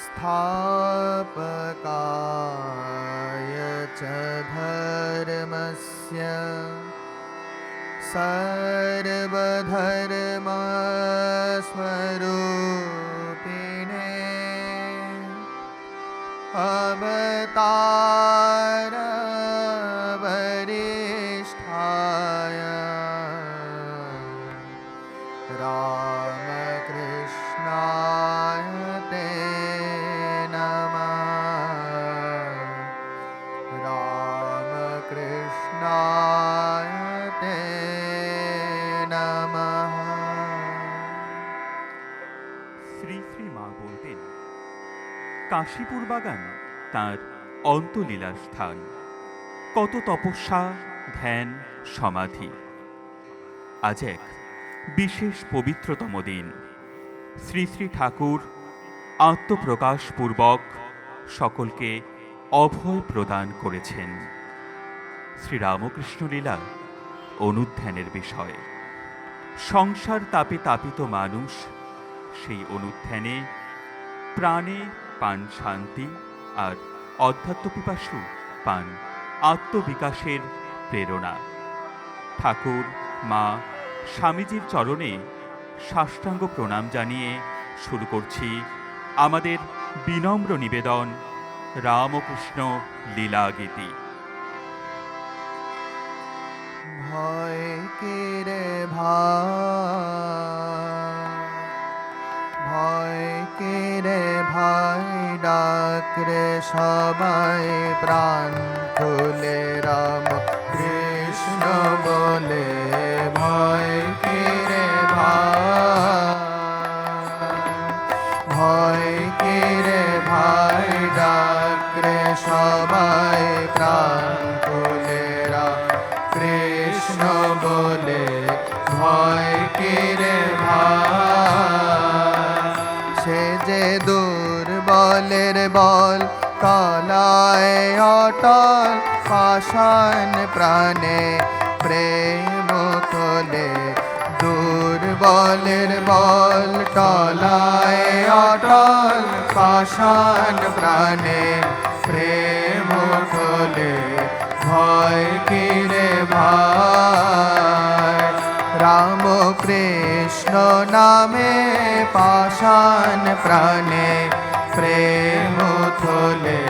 स्थापकाय च धर्मस्य सर्वधर्मस्वरूपिणे अवतारवरिष्ठाय रामकृष्णाय ते नमः। रामकृष्णाय ते नमः। শ্রী শ্রী মা বলতেন, কাশীপুর বাগান তাঁর অন্তলীলার স্থান। কত তপস্যা, ধ্যান, সমাধি। আজ এক বিশেষ পবিত্রতম দিন। শ্রী শ্রী ঠাকুর আত্মপ্রকাশপূর্বক সকলকে অভয় প্রদান করেছেন। শ্রীরামকৃষ্ণ লীলা অনুধ্যানের বিষয়। সংসার তাপে তাপিত মানুষ সেই অনুধ্যানে প্রাণে পান শান্তি, আর অধ্যাত্মপিপাসু পান আত্মবিকাশের প্রেরণা। ঠাকুর, মা, স্বামীজির চরণে সাষ্টাঙ্গ প্রণাম জানিয়ে শুরু করছি আমাদের বিনম্র নিবেদন, রামকৃষ্ণ লীলাগীতি। ভয় কেরে ভাই, ভয় কেরে ভাই, ডাকরে সবাই প্রাণ খুলে রাম কৃষ্ণ বলে। ভয় কেরে ভাই, ভয় কেরে ভাই, ডাকরে সবাই প্রাণ খুলে রাম কৃষ্ণ বলে। ভয় কেরে ভাই, সে যে দুর্বলের বল, তলায় অটল পাষাণ প্রাণে প্রেম তোলে। দুর্বলের বল, তলায় অটল পাষাণ প্রাণে প্রেম তোলে। ভয় কিরে ভাই, রাম কৃষ্ণ নামে পাষাণ প্রাণে প্রেম তোলে।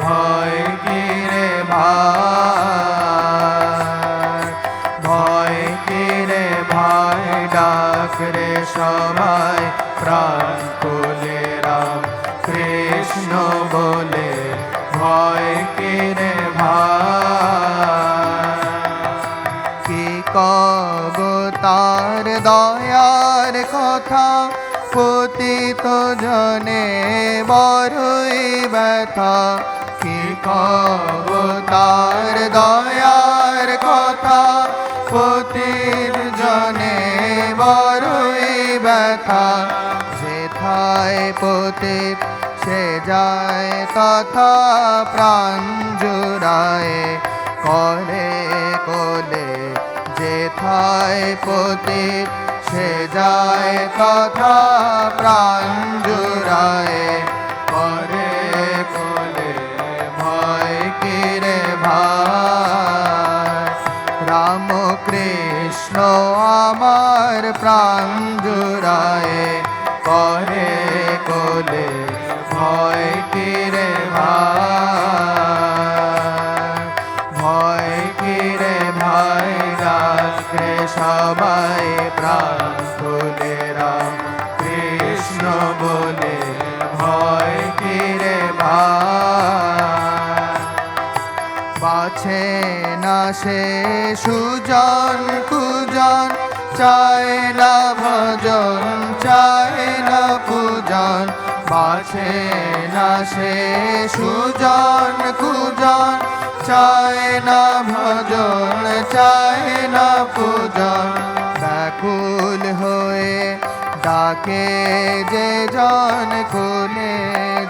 ভয় কিরে ভাই, ভয় কিরে ভাই, ডাকরে সবাই প্রাণ খুলে রাম কৃষ্ণ বলে। ভয় কিরে ভাই, কি কব তার দয়ার কথা, পতিত জনে বড়ই ব্যথা। কি কব তার দয়ার কথা, পতির জনে বড়ই ব্যথা। যেথায় পতিত সে যায় তথা প্রাণ জুড়ায় করে কোলে। যেথায় পতিত সে যায় তথা প্রাণ জুড়ায় করে কোলে। ভয় কিরে ভাই, রাম কৃষ্ণ আমার প্রাণ জুড়ায় করে কোলে। ভয় কিরে ভাই, ভয় কিরে ভাই, ডাকরে সবাই প্রাণ খুলে রাম কৃষ্ণ বলে। ভয় কিরে ভাই, বাছে না সে সুজন কুজন, চায় না ভজন, চায় না পূজন। বাছে না সে সুজন কুজন, চায় না ভজন, চায় না পূজন। ব্যাকুল হয়ে ডাকে যে জন, খুলে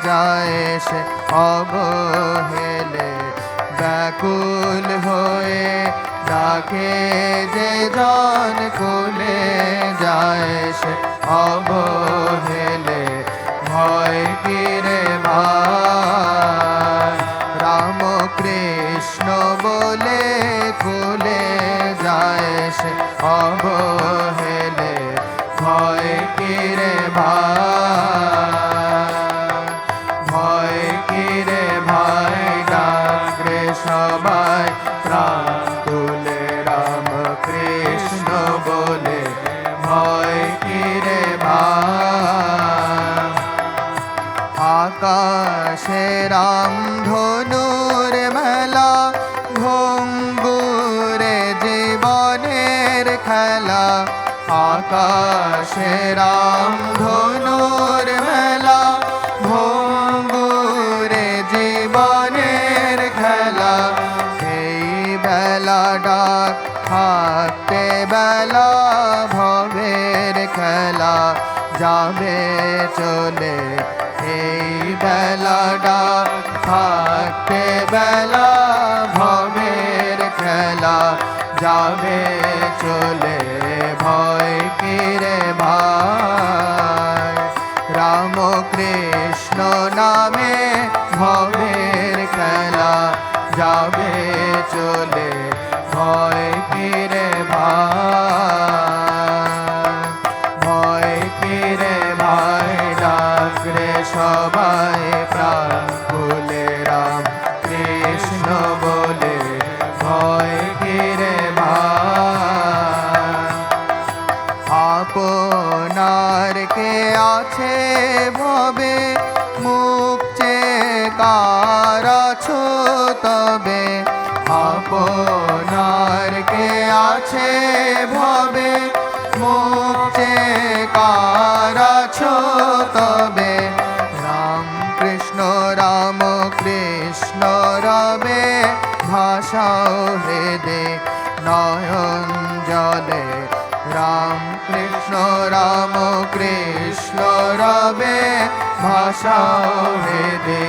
যায় সে অবহেলে। ব্যাকুল হয়ে ডাকে যে জন, খুলে যায় সে অবহেলে। ভয় কিরে ভয় কিরে ভাই, ভয় কিরে ভাই, ডাকরে সবাই প্রাণ তুলে রাম কৃষ্ণ বলে, ভয় কিরে ভাই। আকাশে রাম ধনুর মেলা, ভঙ্গুরে জীবনের খেলা, আকাশে রাম ধনুর মেলা, ভঙ্গুরে জীবনের খেলা, এই বেলা ডাক থাকতে বেলা, ভবের খেলা যাবে চলে, এই বেলা ডাক থাকতে বেলা, ভবের খেলা যাবে চলে, ভয় কিরে ভাই। রাম কৃষ্ণ নামে ভবের খেলা যাবে চলে, ভয় কিরে ভাই, ভয় কিরে ভাই, ডাকরে সবাই প্রাণ খুলে রাম কৃষ্ণ বলে, ভয় কিরে ভাই। আপনার কে আছে ভবে, মুখ চেয়ে কার আছো তবে, আপনার কে আছে ভবে, মুখ চেয়ে কার আছো তবে, রাম কৃষ্ণ রাম কৃষ্ণ রবে, ভাষাও হৃদে নয়ন জলে, রাম কৃষ্ণ রাম কৃষ্ণ রবে, ভাষাও হৃদে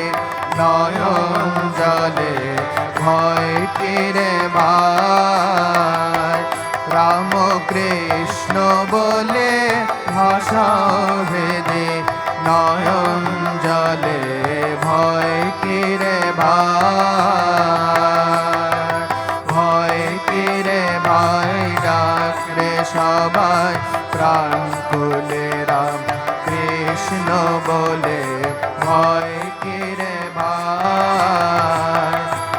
নয়ন জলে, ভয় কিরে ভাই। রাম কৃষ্ণ বলে ভাষাও হৃদে নয়ন জলে, ভয় কিরে ভাই, ভয় কিরে ভাই, ডাকরে সবাই প্রাণ খুলে রাম কৃষ্ণ বলে, ভয় কিরে ভাই।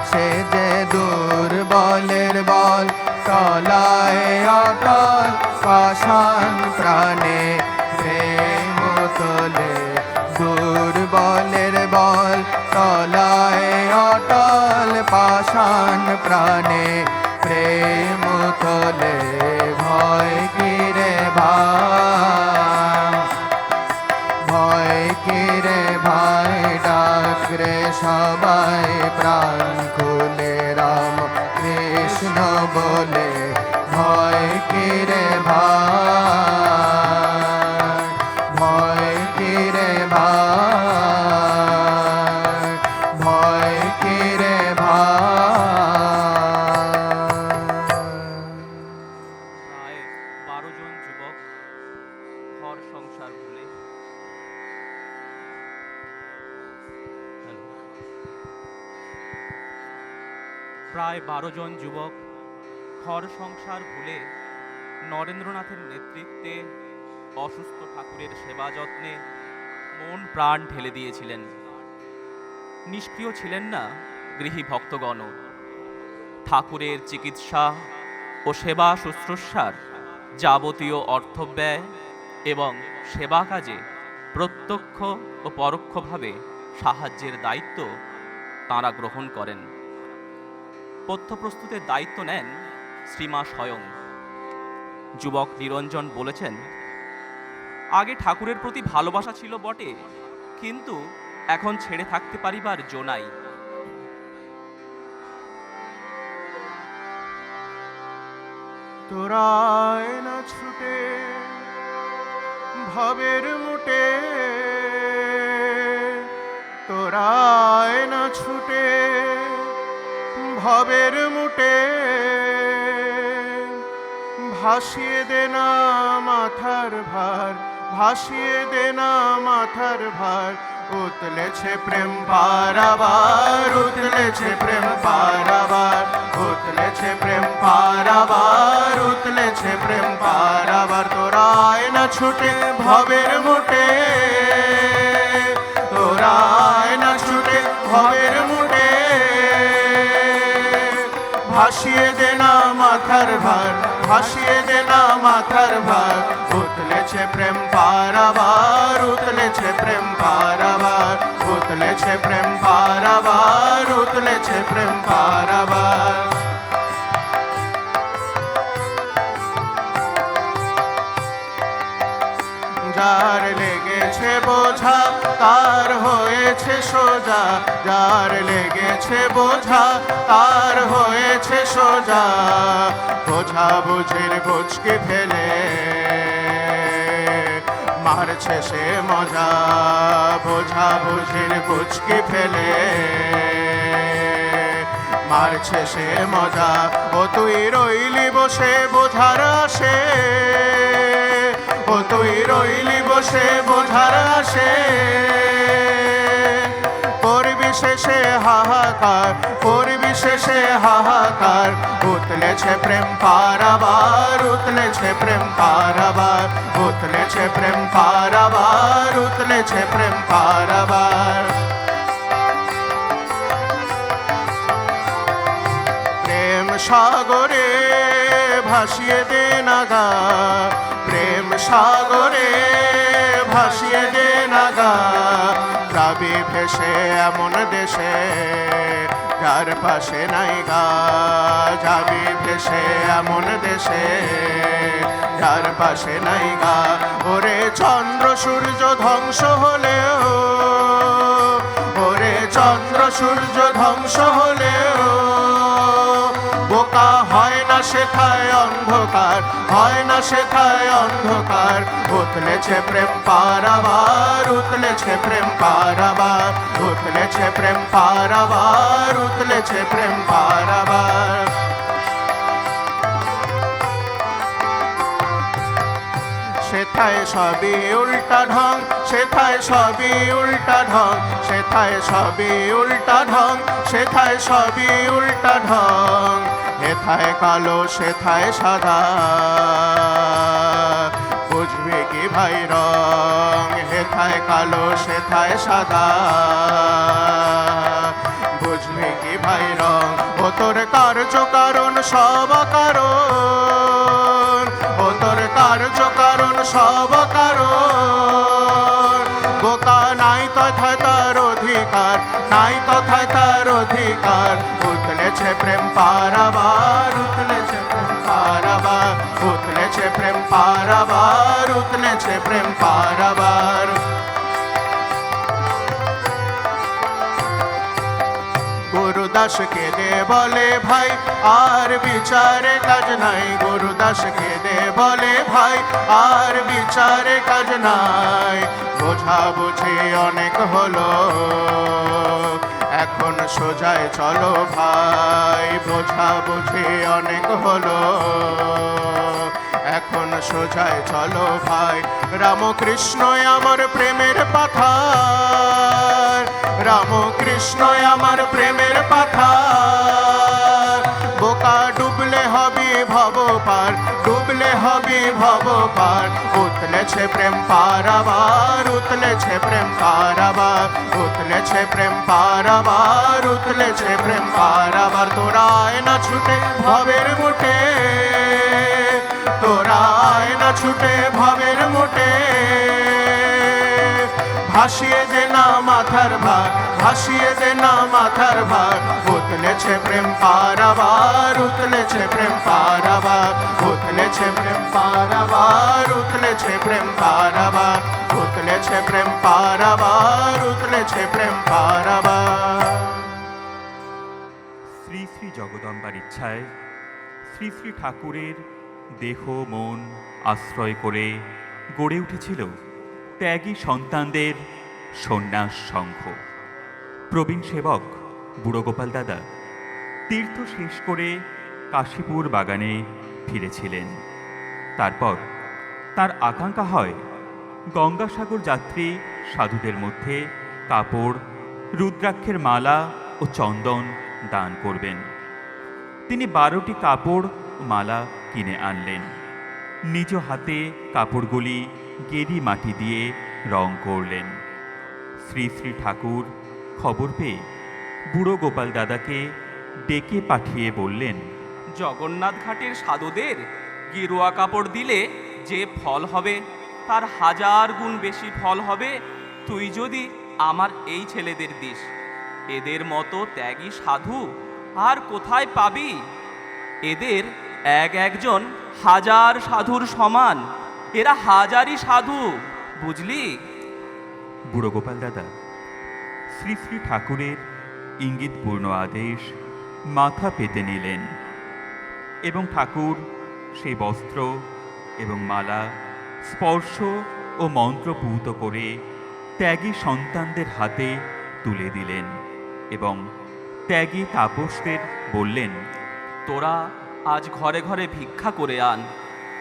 সে যে দুর্বলের বল, তলায় অটল পাষাণ প্রাণে প্রেম তোলে, দুর্বলের বল তলায় অটল পাষাণ প্রাণে প্রেম তোলে, ভয় কিরে ভাই, ভয় কিরে ভাই, ডাকরে সবাই প্রাণ খুলে রাম কৃষ্ণ বলে, ভয় কিরে ভাই, ভয় কিরে ভাই, ভয় কিরে ভাই। প্রায় 12 জন যুবক ঘর সংসার ভুলে প্রায় 12 জন যুবক ঘর সংসার ভুলে নরেন্দ্রনাথের নেতৃত্বে অসুস্থ ঠাকুরের সেবা যত্নে মন প্রাণ ঢেলে দিয়েছিলেন। নিষ্ক্রিয় ছিলেন না গৃহী ভক্তগণ। ঠাকুরের চিকিৎসা ও সেবা শুশ্রূষার যাবতীয় অর্থব্যয় এবং সেবা কাজে প্রত্যক্ষ ও পরোক্ষভাবে সাহায্যের দায়িত্ব তাঁরা গ্রহণ করেন। পথ্য প্রস্তুতের দায়িত্ব নেন শ্রীমা স্বয়ং। যুবক নিরঞ্জন বলেছেন, আগে ঠাকুরের প্রতি ভালোবাসা ছিল বটে, কিন্তু এখন ছেড়ে থাকতে পারিবার জো নাই। তোরায় না ছুটে ভবের মুটে, তোরায় না ছুটে ভবের মুটে, ভাসিয়ে দে না মাথার ভার, ভাসিয়ে দে না মাথার ভার। উতলেছে প্রেম পারাবার, উতলেছে প্রেম পারাবার, উতলেছে প্রেম পারাবার, উতলে উতলেছে প্রেম পারাবার, তোরায় না ছুটে ভবের মুটে, তোরায় না ছুটে ভবের মুটে, ভাসিয়ে দে না মাথার ভার, ভাসিয়ে দে না মাথার ভার, উতলেছে প্রেম পারাবার, উতলেছে প্রেম পারাবার, উতলেছে প্রেম পারাবার, উতলেছে প্রেম পারাবার। যার লেগেছে বোঝা তার হয়েছে সোজা, যার লেগেছে বোঝা তার হয়েছে সোজা, বোঝা বুঝির বুঝকে ফেলে মারছে সে মজা, বোঝা বুঝির বুঝকে ফেলে মারছে সে মজা। ও তুই রইলি বসে বোঝার আসে, ও তুই রইলি বসে বোঝার আসে, করবি শেষে হাহাকার, করবি শেষে হাহাকার, উতলেছে প্রেম পারাবার, উতলেছে প্রেম পারাবার, উতলেছে প্রেম পারাবার, উতলেছে প্রেম পারাবার। প্রেম সাগরে ভাসিয়ে দে নাগা, প্রেম সাগরে ভাসিয়ে দে নাগা, যাবি ভেসে এমন দেশে যার পাশে নাই গা, যাবি ভেসে এমন দেশে যার পাশে নাই গা। ওরে চন্দ্র সূর্য ধ্বংস হলেও, ওরে চন্দ্র সূর্য ধ্বংস হলেও, বোকা হয় না সেথায় অন্ধকার, হয় না সেথায় অন্ধকার, উতলেছে প্রেম পারাবার, উতলেছে প্রেম পারাবার, উতলেছে প্রেম পারাবার, উতলেছে প্রেম পারাবার। সেথায় সবই উল্টা ঢং, সেথায় সবই উল্টা ঢং, সেথায় সবই উল্টা ঢং, সেথায় সবই উল্টা ঢং, হেথায় কালো সেথায় সাদা, বুঝবি কি ভাই রং, হেথায় কালো সেথায় সাদা, বুঝবি কি ভাই রং। ও তোর কার্য কারণ সব কারণ, ও তোর কার্য কারণ সব কারণ, বোকা নাই তথা তার অধিকার, নাই তথা তার অধিকার, উতলেছে প্রেম পারাবার, উতলেছে প্রেম পারাবার, উতলেছে প্রেম পারাবার, উতলেছে প্রেম পারাবার। গুরুদাসকে দে বলে ভাই আর বিচারে কাজ নাই, গুরুদাসকে দে বলে ভাই আর বিচারে কাজ নাই, বোঝা বুঝি অনেক হলো এখন সোজায় চলো ভাই, বোঝা বুঝি অনেক হলো এখন সোজায় চলো ভাই। রামকৃষ্ণ আমার প্রেমের পাথার, রামকৃষ্ণ আমার প্রেমের পাথার, বোকা ডুবলে হবি ভব পার, ডুবলে হবি ভব পার, উতলেছে প্রেম পারাবার, উতলেছে প্রেম পারাবার, উতলেছে প্রেম পারাবার, উতলেছে প্রেম পারাবার। তোরায় না ছুটে ভবের মুটে, তোরায় না ছুটে ভবের মুটে, ভাসিয়ে দে না মাথার ভার, ভাসিয়ে দে না মাথার ভার, উতলেছে প্রেম পারাবার, উতলেছে প্রেম পারাবার, উতলেছে প্রেম পারাবার, উতলেছে প্রেম পারাবার, উতলেছে প্রেম পারাবার, উতলেছে প্রেম পারাবার। শ্রী শ্রী জগদম্বার ইচ্ছায় শ্রী শ্রী ঠাকুরের দেহ মন আশ্রয় করে গড়ে উঠেছিল ত্যাগী সন্তানদের সন্ন্যাস সংঘ। প্রবীণ সেবক বুড়ো গোপাল দাদা তীর্থ শেষ করে কাশীপুর বাগানে ফিরেছিলেন। তারপর তার আকাঙ্ক্ষা হয় গঙ্গাসাগর যাত্রী সাধুদের মধ্যে কাপড়, রুদ্রাক্ষের মালা ও চন্দন দান করবেন। তিনি 12টি কাপড় ও মালা কিনে আনলেন। নিজ হাতে কাপড়গুলি গেরি মাটি দিয়ে রং করলেন। শ্রী শ্রী ঠাকুর খবর পেয়ে বুড়ো গোপাল দাদাকে ডেকে পাঠিয়ে বললেন, জগন্নাথ ঘাটের সাধুদের গেরুয়া কাপড় দিলে যে ফল হবে তার 1000 গুণ বেশি ফল হবে তুই যদি আমার এই ছেলেদের দিস। এদের মতো ত্যাগী সাধু আর কোথায় পাবি? এদের একজন 1000 সাধুর সমান। এরা 1000ই সাধু, বুঝলি? বুড়ো গোপাল দাদা শ্রী শ্রী ঠাকুরের ইঙ্গিতপূর্ণ আদেশ মাথা পেতে নিলেন এবং ঠাকুর সেই বস্ত্র এবং মালা স্পর্শ ও মন্ত্রপুত করে ত্যাগী সন্তানদের হাতে তুলে দিলেন এবং ত্যাগী তাপসদের বললেন, তোরা আজ ঘরে ঘরে ভিক্ষা করে আন।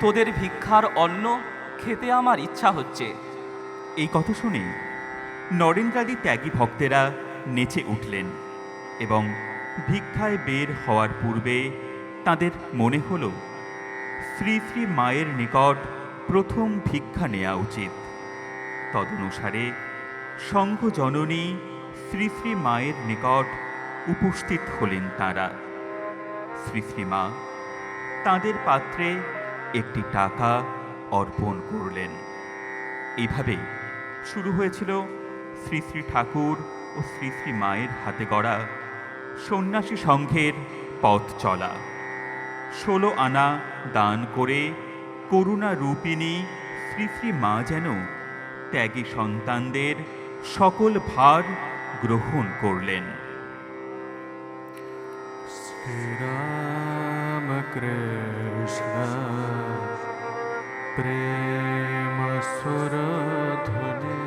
তোদের ভিক্ষার অন্ন খেতে আমার ইচ্ছা হচ্ছে। এই কথা শুনে নরেন্দ্রাদি ত্যাগী ভক্তেরা নেচে উঠলেন এবং ভিক্ষায় বের হওয়ার পূর্বে তাদের মনে হল শ্রী শ্রী মায়ের নিকট প্রথম ভিক্ষা নেওয়া উচিত। তদনুসারে সংঘ জননী শ্রী শ্রী মায়ের নিকট উপস্থিত হলেন তাঁরা। শ্রী শ্রী মা তাঁদের পাত্রে একটি টাকা অর্পণ করলেন। এইভাবে শুরু হয়েছিল শ্রী শ্রী ঠাকুর ও শ্রী শ্রী মায়ের হাতে গড়া সন্ন্যাসী সংঘের পথ চলা। 16 আনা দান করে করুণা রূপিণী শ্রী শ্রী মা যেন ত্যাগী সন্তানদের সকল ভার গ্রহণ করলেন। শ্রীরাম কৃষ্ণ প্রেম সুরধুনি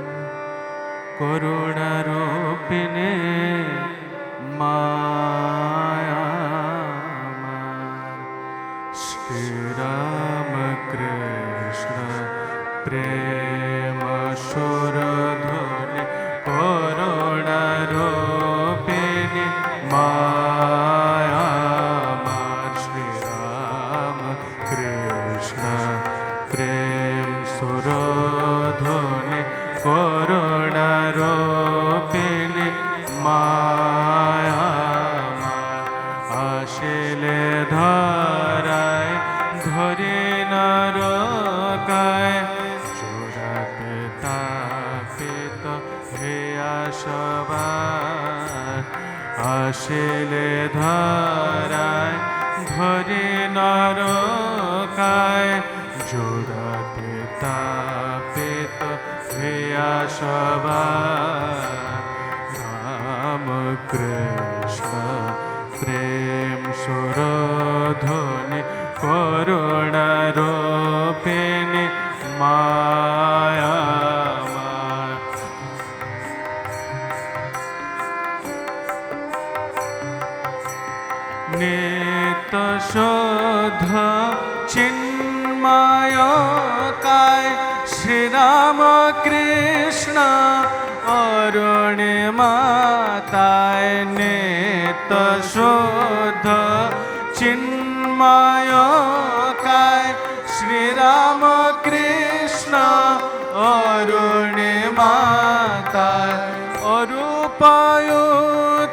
করুণারূপিণী মায়া। শ্রীরাম কৃষ্ণ প্রেম সুরধুনি করুণারূপিণী মায়া। শ্রীরাম কৃষ্ণ প্রেম সুরধুনি করুণারূপিণী মায়া। আসিলে ধরায় ধরে নরকায় চোরাতে তাপিত হেয়া সবার। আসিলে ধরায় ধরে নরকায় জোড়াতে তাপিত হেয়া সবার। রাম কৃষ্ণ প্রেম সুরধুনি করুণারূপিণী মায়া। নিত্য শোধ চিন্ময় কায় শ্রীরাম কৃষ্ণ অরুণিমাতায়। নিত্য শোধ চিন্ময় কায় শ্রীরাম কৃষ্ণ অরুণিমাতায়। অরূপায়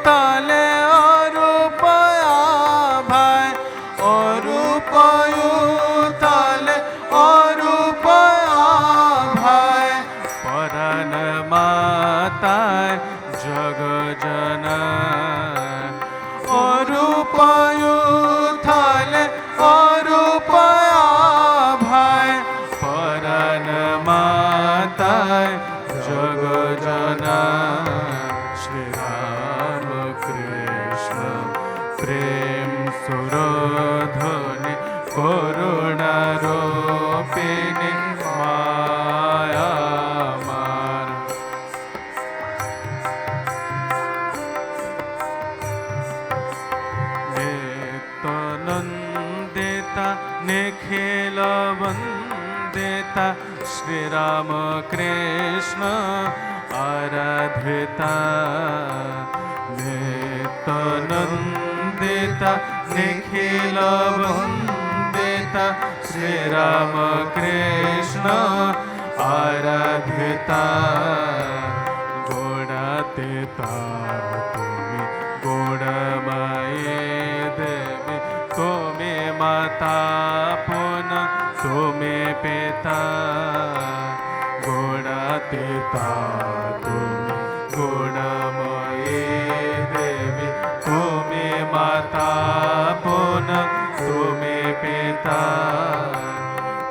তালে অরূপয়া ভাই। অরূপায় তালে অরূপয়া ভাই। পরাণ মাতায় জগজনা। অরূপায় থালে অরূপয়া ভাই। পরাণ মাতায় জগজনা। শ্রীরাম কৃষ্ণ প্রেম সুরধুনি করুণারূপিণী মায়া। নিত্যনন্দিতা নিখিল বন্দিতা শ্রীরাম কৃষ্ণ আরাধিতা। নিত্যনন্দিতা নিখিল বন্দিতা श्रीराम कृष्ण आराध्यता गुणातीता तुम्ही गुणमये देवी तुम्ही माता पुन्हा तुम्ही पिता गुणातीता तुम्ही गुणमये देवी तुम्ही माता पुन्हा तुम्ही पिता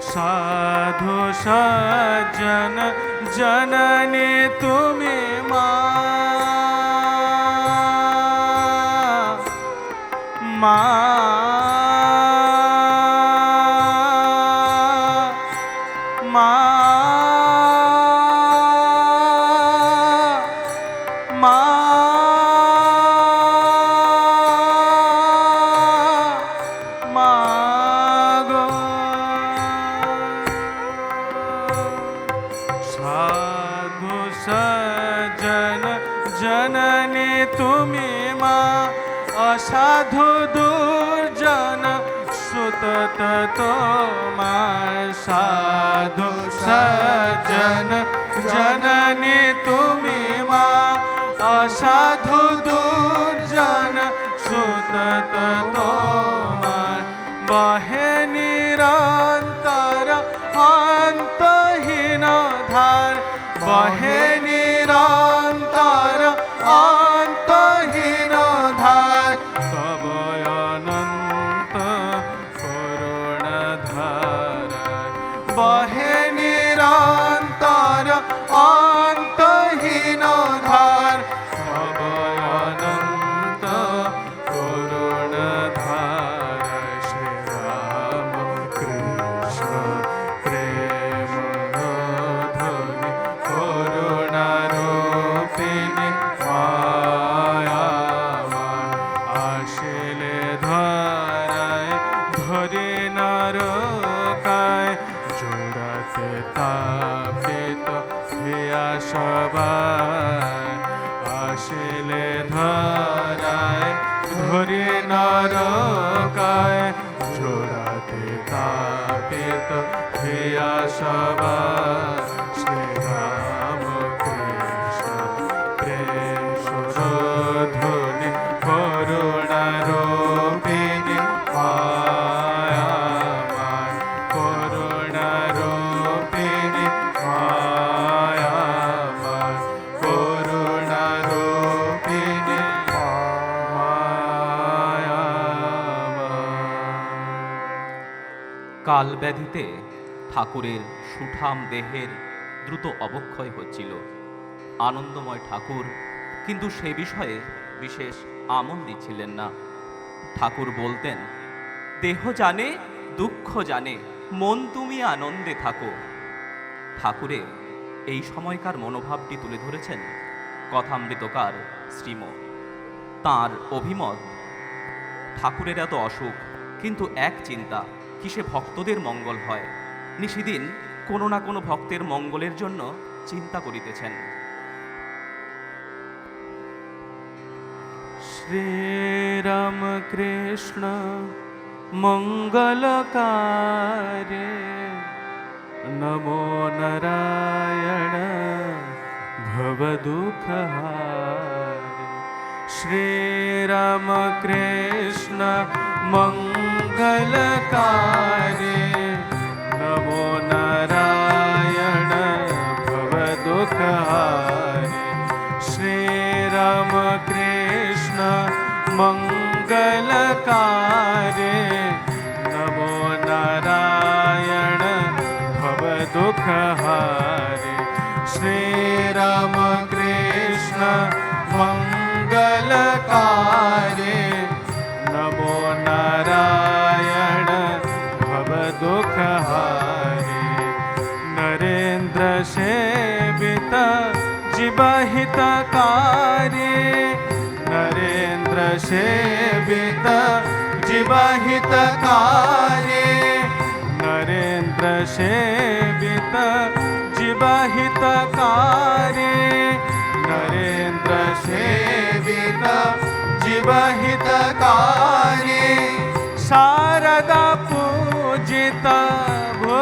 साधु सज्जन जननी तुम्ही मा साधु सज्जन जननी तुम्ही मा असाधु दुर्जन सुतत तोमा साधु सज्जन जननी तुम्ही मा असाधु दुर्जन सुतत तोमा बहे निरंतर अंतहीन धार बहे निरंतर अंतहीन धार तब अनंत करुणधार बहे निरंतर अंतहीन धार तब अनंत करुणधार श्री राम कृष्ण प्रेम ध्वनि करुणारूपिणी मायावान आशिले धराय धरे नरकाय जोड़ाते तापित हिया सबाय आशिले धराय धरे नरकाय जोड़ाते तापित हिया सबाय श्री राम कृष्ण प्रेम सुरध्वनि करुणारूपिणी मायावान करुणारूपिणी मायावान करुणारूपिणी मायावान কাল ব্যাধিতে ঠাকুরের সুঠাম দেহের দ্রুত অবক্ষয় হচ্ছিল। আনন্দময় ঠাকুর কিন্তু সে বিষয়ে বিশেষ আমল দিচ্ছিলেন না। ঠাকুর বলতেন, দেহ জানে দুঃখ জানে, মন তুমি আনন্দে থাকো। ঠাকুরে এই সময়কার মনোভাবটি তুলে ধরেছেন কথামৃতকার শ্রীম। তাঁর অভিমত, ঠাকুরের এত অসুখ কিন্তু এক চিন্তা, কিসে ভক্তদের মঙ্গল হয়। নিশিদিন কোনো না কোনো ভক্তের মঙ্গলের জন্য চিন্তা করিতেছেন। श्रीराम कृष्ण मंगलकारे नमो नारायण भवदुःखहारे श्रीराम कृष्ण मंगलकारे नमो नारायण भवदुःखहारे श्रीराम कृष्ण मंगलकारे नमो नारायण भवदुःखहारे श्रीराम कृष्ण मंगलकारे नमो नारायण भवदुःखहारे नरेन्द्र सेवित जीवहितकारे नरेन्द्र सेवित जीवहितकारे नरेन्द्र सेवित जीवहितकारे नरेन्द्र सेवित जीवहितकारे शारदा पूजिता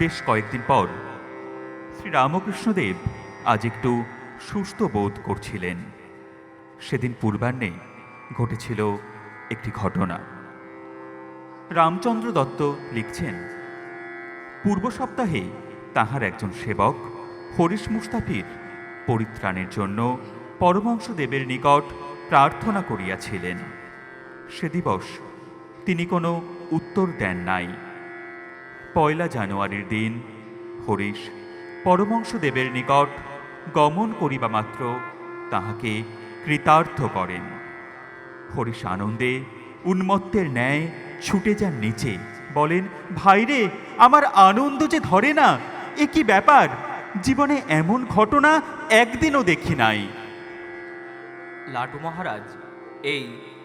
বেশ কয়েকদিন পর শ্রীরামকৃষ্ণদেব আজ একটু সুস্থ বোধ করছিলেন। সেদিন পূর্বাহ্নে ঘটেছিল একটি ঘটনা। রামচন্দ্র দত্ত লিখছেন, পূর্ব সপ্তাহে তাহার একজন সেবক হরিশ মুস্তাফির পরিত্রাণের জন্য পরমহংসদেবের নিকট প্রার্থনা করিয়াছিলেন। সে দিবস তিনি কোনো উত্তর দেন নাই। 1 জানুয়ারির দিন হরিশ পরমহংসদেবের নিকট গমন করিবা মাত্র তাহাকে কৃতার্থ করেন। হরিশ আনন্দে উন্মত্তের ন্যায় ছুটে যান নিচে, বলেন, ভাইরে, আমার আনন্দ যে ধরে না, এ কি ব্যাপার? জীবনে এমন ঘটনা একদিনও দেখি নাই। লাটু মহারাজ এই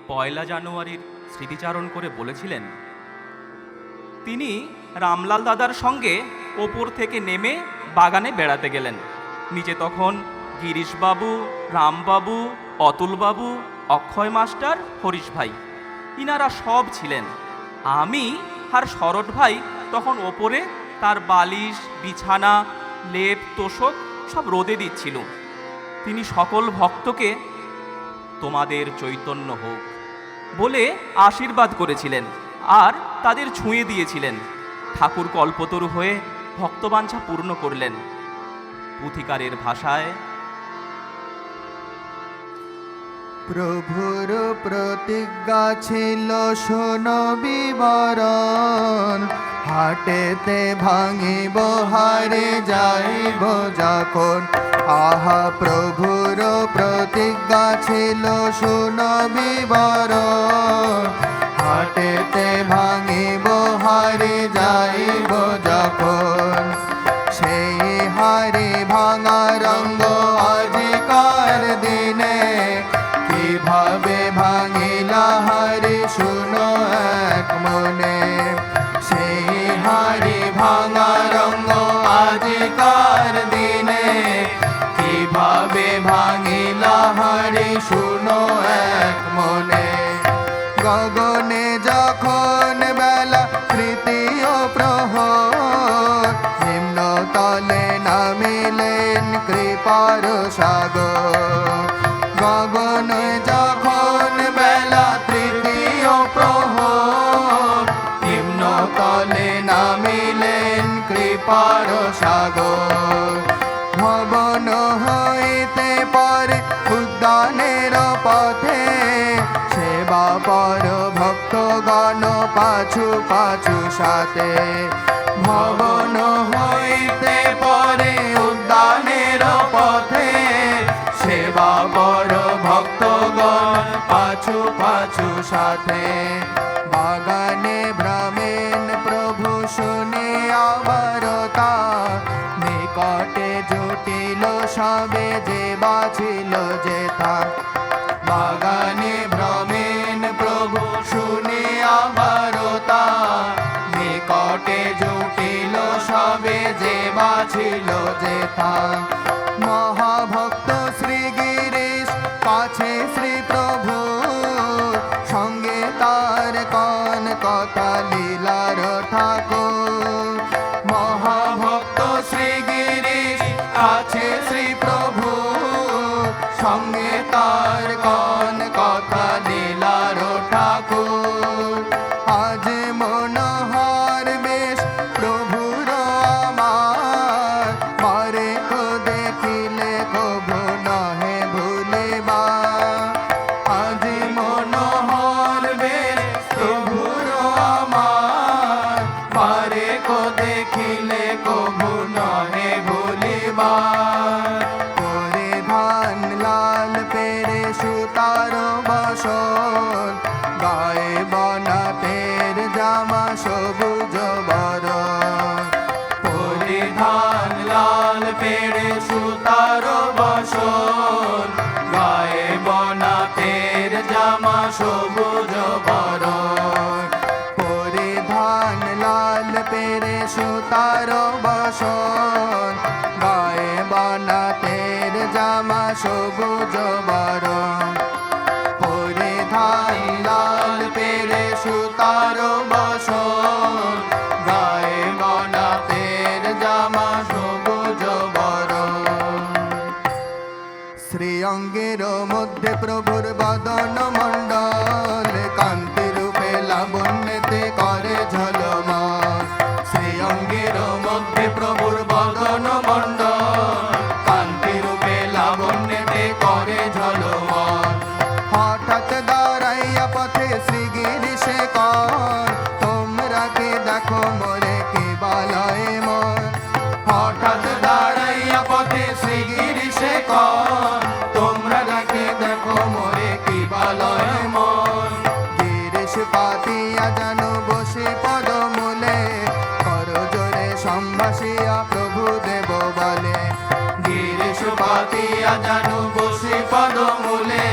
1 জানুয়ারির স্মৃতিচারণ করে বলেছিলেন, তিনি রামলাল দাদার সঙ্গে ওপর থেকে নেমে বাগানে বেড়াতে গেলেন। নিচে তখন গিরিশবাবু, রামবাবু, অতুলবাবু, অক্ষয় মাস্টার, হরিশ ভাই, ইনারা সব ছিলেন। আমি আর শরৎ ভাই তখন ওপরে তার বালিশ, বিছানা, লেপ, তোষক সব রোদে দিচ্ছিল। তিনি সকল ভক্তকে তোমাদের চৈতন্য হোক বলে আশীর্বাদ করেছিলেন আর তাদের ছুঁয়ে দিয়েছিলেন। ঠাকুর কল্পতরু হয়ে ভক্তবাঞ্ছা পূর্ণ করলেন। পুথিকারের ভাষায়, প্রভুর প্রতিজ্ঞা ছিল শোনো বিবরণ, হাটেতে ভাঙিব হারে যাইব যখন। আহা, প্রভুর প্রতিজ্ঞা ছিল শোনো বিবরণ, হাটেতে ভাঙিব হারে যাইব যখন। সেই হারে ভাঙা রঙ্গ আজিকার দিনে, কিভাবে ভাঙিলা হারে শুনো এক মনে। সেই হারে ভাঙা রঙ্গ আজিকার দিনে, কিভাবে ভাঙিলা হারে শুনো এক মনে। গগনে যখন বেলা তৃতীয় প্রহর, নিম্ন তলে নামিলেন কৃপার সাগর। গগন যখন বেলা তৃতীয় প্রহর, নিম্ন তলে নামিলেন কৃপার সাগর। ভবন হইতে পরে উদ্যানের পথে, সেবা পর ভক্তগণ পাছু পাছু সাথে। ভবন হইতে পরে উদ্যানের পথে, সেবা পর ভক্তগণ পাছু পাছু সাথে। বাগানে ভ্রমেন প্রভু শুনে আবারতা, নিকটে জুটিল সবে যে বাছিল যেথা। বাগানে ভ্রমেন প্রভু শুনে আবারতা, নিকটে জুটিল সবে যে বাছিল যেথা। মহাভক্ত শ্রী গিরিশ কাছে শ্রী প্রভু, সঙ্গে তার কন কথা লীলার ঠাকুর। মহাভক্ত শ্রী গিরিশ কাছে শ্রী প্রভু, সঙ্গে তার কন কথা লীলার ঠাকুর। আজ মনোহর বেশ প্রভুর আমার, মারে কো দেখিলে কভু নহে ভুলিবা। আজ মনোহর বেশ প্রভুর আমার, মারে কো দেখিলে কভু নহে ভুলিবা। পরিধান লাল পেরে সুতার বসন, গায়ে বনাতের জামা সবুজ বরণ। পরিধান লাল পেরে সুতার বসন, গায়ে বনাতের জামা সবুজ বরণ। পরিধান লাল পেরে সুতার বসন, গায়ে বনাতের জামা সবুজ বরণ। পরিধান লাল পেরে সুতার বসন, গায়ে বনাতের শ্রীঅঙ্গের মধ্যে প্রভুর বদন মণ্ডল, কান্তি রূপে লাবণ্যেতে করে ঝলমল। শ্রীঅঙ্গের মধ্যে প্রভুর বদন মণ্ডল, কান্তি রূপে লাবণ্যেতে করে ঝলমল। হঠাৎ দাঁড়াইয়া পথে শ্রীগিরিশে কর, তোমরা কে দেখো মোরে কে বলয় মন। হঠাৎ দাঁড়াইয়া পথে শ্রীগিরিশে কর, তোমরা কে দেখো মোরে কি বলয় মন। গিরিশ পাতিয়া জানু বসে পদমূলে, কর জোরে সম্ভাসিয়া প্রভু দেব বলে। গিরিশ পাতিয়া জানু বসে পদমূলে,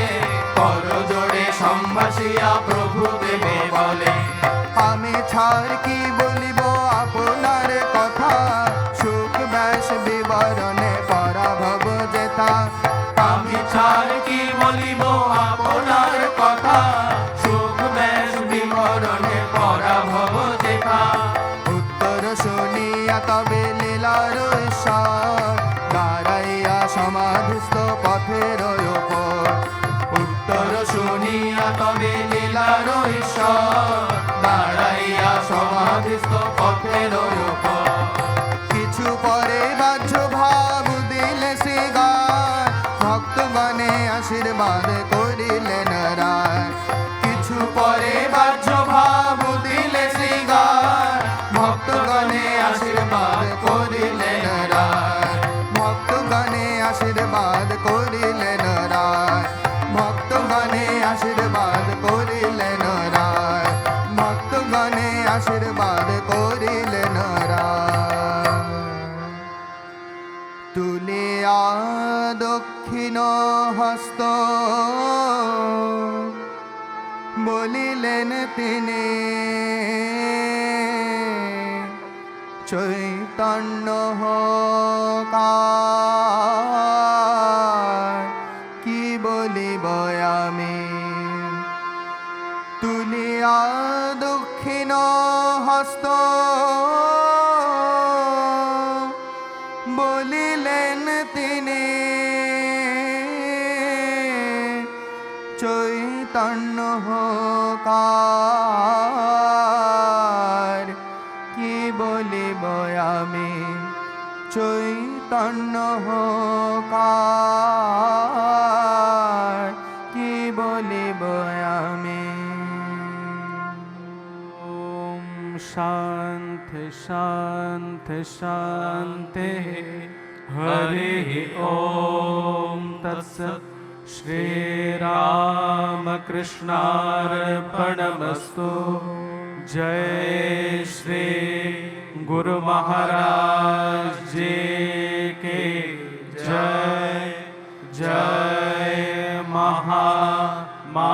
কর জোরে সম্ভাসিয়া প্রভু দেব বলে। আমি ছাড় কি বলিব আপনার কথা, সুখ ব্যাস বিবরণে পরাভব যেতা। আমি ছাড় কি বলিব আপনার কথা, সুখ ব্যাস বিবরণে পরাভব যেতা। উত্তর শুনিয়া তবে লীলার ঈশ্বর, দাঁড়াইয়া সমাধিস্থ পথের উপর। উত্তর শুনিয়া তবে লীলার ঈশ্বর, দাঁড়াইয়া সমাধিস্থ পথের উপর। কিছু পরে বাহ্য ভাব দিলে শ্রীগান, ভক্তগণে আশীর্বাদ করিলেন রায়। কিছু পরে বাহ্য ভাব দিলে শ্রীগান, ভক্তগণে আশীর্বাদ করিলেন রায়। ভক্তগণে আশীর্বাদ করিলেন রায়। ভক্তগণে আশীর্বাদ করিলেন রায়। ভক্তগণে আশীর্বাদ করিলেন রায়। তুলিয়া দক্ষিণ হস্ত বলিলেন তিনি, চৈতন্য হোকার কি বলিব আমি। তুলিয়া দক্ষিণ হস্ত বলিলেন তিনি, চৈতন্য হোকার কি বলিব আমি। চৈতন্য হোকার কি বলিব আমি। ओम शांति शांति शांति। हरि ओम तत्सत्। श्री राम कृष्णार्पणमस्तु। जय श्री गुरु महाराज जी के जय। जय महामाई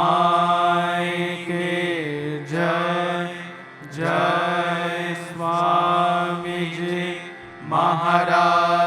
के जय। जय स्वामी जी महाराज